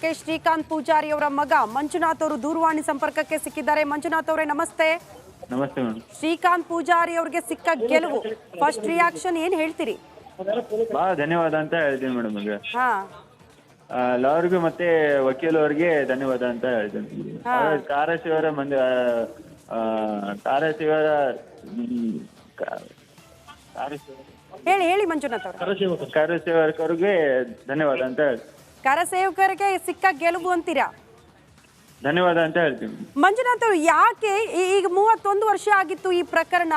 ವಿಚಾರಕ್ಕೆ ಶ್ರೀಕಾಂತ್ ಪೂಜಾರಿ ಅವರ ಮಗ ಮಂಜುನಾಥ್ ಅವರು ದೂರವಾಣಿ ಸಂಪರ್ಕಕ್ಕೆ ಸಿಕ್ಕಿದ್ದಾರೆ. ಮಂಜುನಾಥ್ ಅವರೇ ನಮಸ್ತೆ. ನಮಸ್ತೆ ಮೇಡಮ್. ಶ್ರೀಕಾಂತ್ ಪೂಜಾರಿ ಅವರಿಗೆ ಸಿಕ್ಕ ಗೆಲುವು ಫಸ್ಟ್ ರಿಯಾಕ್ಷನ್ ಏನ್ ಹೇಳ್ತೀರಿ? ಬಹಳ ಧನ್ಯವಾದ ಅಂತ ಹೇಳ್ತೀನಿ ಮೇಡಮ್. ಈಗ ಹಾ ಲಾಯರ್ಗೂ ಮತ್ತೆ ವಕೀಲರಿಗೆ ಧನ್ಯವಾದ ಅಂತ ಹೇಳ್ತೀನಿ. ಕಾರಶಿವರ ಹೇಳಿ ಮಂಜುನಾಥ್ ಅವರು. ಕಾರಸೇವಕರಿಗೆ ಧನ್ಯವಾದ ಅಂತ ಹೇಳ್ತೀನಿ. ಕರಸೇವಕರಿಗೆ ಸಿಕ್ಕ ಗೆಲುವು ಅಂತೀರಾ? ಧನ್ಯವಾದ ಅಂತ ಹೇಳ್ತೀನಿ. ಮಂಜುನಾಥ್ ಅವರು ಯಾಕೆ ಈಗ 31 ವರ್ಷ ಆಗಿತ್ತು ಈ ಪ್ರಕರಣ,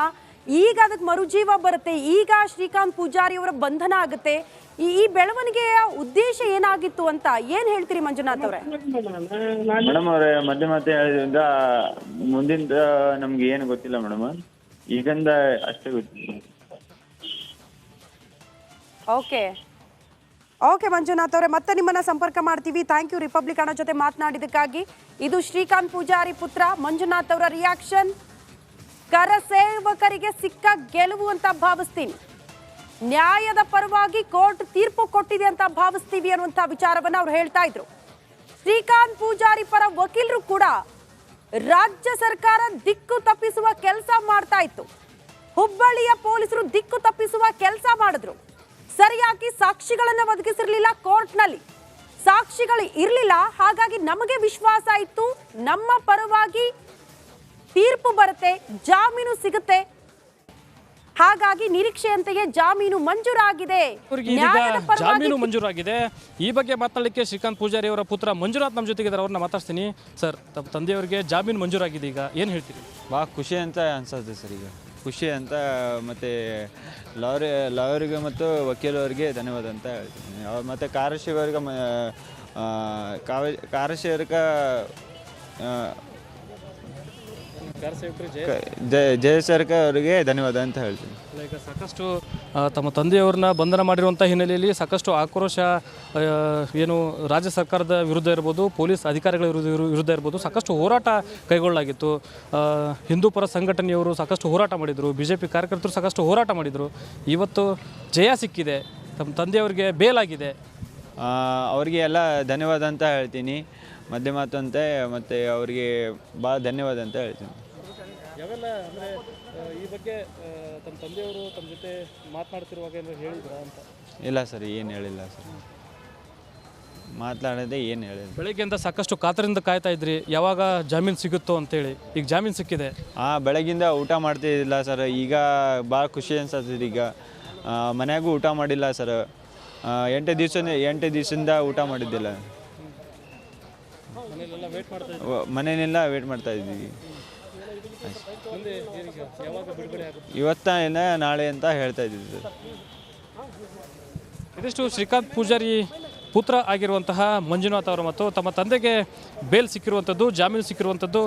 ಈಗ ಅದಕ್ಕೆ ಮರುಜೀವ ಬರುತ್ತೆ, ಈಗ ಶ್ರೀಕಾಂತ್ ಪೂಜಾರಿ ಅವರ ಬಂಧನ ಆಗುತ್ತೆ, ಈ ಬೆಳವಣಿಗೆಯ ಉದ್ದೇಶ ಏನಾಗಿತ್ತು ಅಂತ ಏನ್ ಹೇಳ್ತೀರಿ ಮಂಜುನಾಥ್ ಅವರೇ? ಮೇಡಮ್ ಅವರೇ ಮತ್ತೆ ಹೇಳಿದ್ರಿಂದ ಮುಂದಿನ ನಮ್ಗೆ ಏನು ಗೊತ್ತಿಲ್ಲ ಮೇಡಮ್, ಈಗಿಂದ ಅಷ್ಟೇ ಗೊತ್ತಿಲ್ಲ. ಓಕೆ ಮಂಜುನಾಥ್ ಅವರೇ, ಮತ್ತೆ ನಿಮ್ಮನ್ನ ಸಂಪರ್ಕ ಮಾಡ್ತೀವಿ. ಥ್ಯಾಂಕ್ ಯು ರಿಪಬ್ಲಿಕ್ ಅಣ್ಣ ಜೊತೆ ಮಾತನಾಡಿದಕ್ಕಾಗಿ. ಇದು ಶ್ರೀಕಾಂತ್ ಪೂಜಾರಿ ಪುತ್ರ ಮಂಜುನಾಥ್ ಅವರ ರಿಯಾಕ್ಷನ್. ಕರಸೇವಕರಿಗೆ ಸಿಕ್ಕ ಗೆಲುವು ಅಂತ ಭಾವಿಸ್ತೀನಿ, ನ್ಯಾಯದ ಪರವಾಗಿ ಕೋರ್ಟ್ ತೀರ್ಪು ಕೊಟ್ಟಿದೆ ಅಂತ ಭಾವಿಸ್ತೀವಿ ಅನ್ನುವಂಥ ವಿಚಾರವನ್ನ ಅವ್ರು ಹೇಳ್ತಾ ಇದ್ರು. ಶ್ರೀಕಾಂತ್ ಪೂಜಾರಿ ಪರ ವಕೀಲರು ಕೂಡ ರಾಜ್ಯ ಸರ್ಕಾರ ದಿಕ್ಕು ತಪ್ಪಿಸುವ ಕೆಲಸ ಮಾಡ್ತಾ ಇತ್ತು, ಹುಬ್ಬಳ್ಳಿಯ ಪೊಲೀಸರು ದಿಕ್ಕು ತಪ್ಪಿಸುವ ಕೆಲಸ ಮಾಡಿದ್ರು, ಸರಿಯಾಗಿ ಸಾಕ್ಷಿಗಳನ್ನ ಒದಗಿಸಿರ್ಲಿಲ್ಲ, ಕೋರ್ಟ್ನಲ್ಲಿ ಸಾಕ್ಷಿಗಳು ಇರಲಿಲ್ಲ, ಹಾಗಾಗಿ ನಮಗೆ ವಿಶ್ವಾಸ ಇತ್ತು ನಮ್ಮ ಪರವಾಗಿ ತೀರ್ಪು ಬರುತ್ತೆ, ಜಾಮೀನು ಸಿಗುತ್ತೆ, ಹಾಗಾಗಿ ನಿರೀಕ್ಷೆಯಂತೆಯೇ ಜಾಮೀನು ಮಂಜೂರಾಗಿದೆ. ಜಾಮೀನು ಮಂಜೂರಾಗಿದೆ. ಈ ಬಗ್ಗೆ ಮಾತನಾಡಲಿಕ್ಕೆ ಶ್ರೀಕಾಂತ್ ಪೂಜಾರಿ ಅವರ ಪುತ್ರ ಮಂಜುನಾಥ್ ನಮ್ಮ ಜೊತೆಗಿದ್ದಾರೆ, ಅವ್ರನ್ನ ಮಾತಾಡ್ತೀನಿ. ಸರ್, ತಮ್ಮ ತಂದೆಯವರಿಗೆ ಜಾಮೀನು ಮಂಜೂರಾಗಿದೆ, ಈಗ ಏನು ಹೇಳ್ತೀರಿ? ಭಾಳ ಖುಷಿ ಅಂತ ಅನ್ಸುತ್ತೆ ಸರ್. ಈಗ ಖುಷಿ ಅಂತ, ಮತ್ತು ಲಾಯರಿಗೆ ಮತ್ತು ವಕೀಲರಿಗೆ ಧನ್ಯವಾದ ಅಂತ ಹೇಳ್ತೀನಿ. ಮತ್ತು ಜಯಸರ್ಕ ಅವರಿಗೆ ಧನ್ಯವಾದ ಅಂತ ಹೇಳ್ತೀನಿ. ಈಗ ಸಾಕಷ್ಟು ತಮ್ಮ ತಂದೆಯವ್ರನ್ನ ಬಂಧನ ಮಾಡಿರುವಂಥ ಹಿನ್ನೆಲೆಯಲ್ಲಿ ಸಾಕಷ್ಟು ಆಕ್ರೋಶ ಏನು ರಾಜ್ಯ ಸರ್ಕಾರದ ವಿರುದ್ಧ ಇರ್ಬೋದು, ಪೊಲೀಸ್ ಅಧಿಕಾರಿಗಳ ವಿರುದ್ಧ ಇರ್ಬೋದು, ಸಾಕಷ್ಟು ಹೋರಾಟ ಕೈಗೊಳ್ಳಲಾಗಿತ್ತು. ಹಿಂದೂ ಪರ ಸಂಘಟನೆಯವರು ಸಾಕಷ್ಟು ಹೋರಾಟ ಮಾಡಿದರು, BJP ಕಾರ್ಯಕರ್ತರು ಸಾಕಷ್ಟು ಹೋರಾಟ ಮಾಡಿದರು. ಇವತ್ತು ಜಯ ಸಿಕ್ಕಿದೆ, ತಮ್ಮ ತಂದೆಯವರಿಗೆ ಬೇಲಾಗಿದೆ, ಅವರಿಗೆ ಎಲ್ಲ ಧನ್ಯವಾದ ಅಂತ ಹೇಳ್ತೀನಿ. ಮಾತಂತೆ ಮತ್ತು ಅವರಿಗೆ ಭಾಳ ಧನ್ಯವಾದ ಅಂತ ಹೇಳ್ತೀನಿ. ಯಾವೆಲ್ಲ ಅಂದರೆ ಈ ಬಗ್ಗೆ ತಮ್ಮ ತಂದೆಯವರು ತಮ್ಮ ಜೊತೆ ಮಾತನಾಡ್ತಿರುವಾಗ ಏನಾದ್ರು ಹೇಳಿದ್ರ ಅಂತ? ಇಲ್ಲ ಸರ್, ಏನು ಹೇಳಿಲ್ಲ ಸರ್, ಮಾತನಾಡೋದೇ ಏನು ಹೇಳಿಲ್ಲ. ಬೆಳಗ್ಗೆಯಿಂದ ಸಾಕಷ್ಟು ಕಾತರಿಂದ ಕಾಯ್ತಾ ಇದ್ರಿ, ಯಾವಾಗ ಜಾಮೀನು ಸಿಗುತ್ತೋ ಅಂತೇಳಿ. ಈಗ ಜಾಮೀನು ಸಿಕ್ಕಿದೆ. ಬೆಳಗ್ಗಿಂದ ಊಟ ಮಾಡ್ತಿದ್ದಿಲ್ಲ ಸರ್, ಈಗ ಭಾಳ ಖುಷಿ ಅನ್ಸತ್ತಿದೆ. ಈಗ ಮನೆಯಾಗೂ ಊಟ ಮಾಡಿಲ್ಲ ಸರ್, 8 ದಿವಸದಿಂದ ಊಟ ಮಾಡಿದ್ದಿಲ್ಲ, ಮನೆಯಲ್ಲೆಲ್ಲ ವೇಟ್ ಮಾಡ್ತಾ ಇದ್ದೀವಿ. ಇವತ್ತ ನಾಳೆ ಅಂತ ಹೇಳ್ತಾ ಇದ್ದೀವಿ ಸರ್. ಇದಿಷ್ಟು ಶ್ರೀಕಾಂತ್ ಪೂಜಾರಿ ಪುತ್ರ ಆಗಿರುವಂತಹ ಮಂಜುನಾಥ್ ಅವರು ಮತ್ತು ತಮ್ಮ ತಂದೆಗೆ ಬೇಲ್ ಸಿಕ್ಕಿರುವಂಥದ್ದು, ಜಾಮೀನು ಸಿಕ್ಕಿರುವಂಥದ್ದು.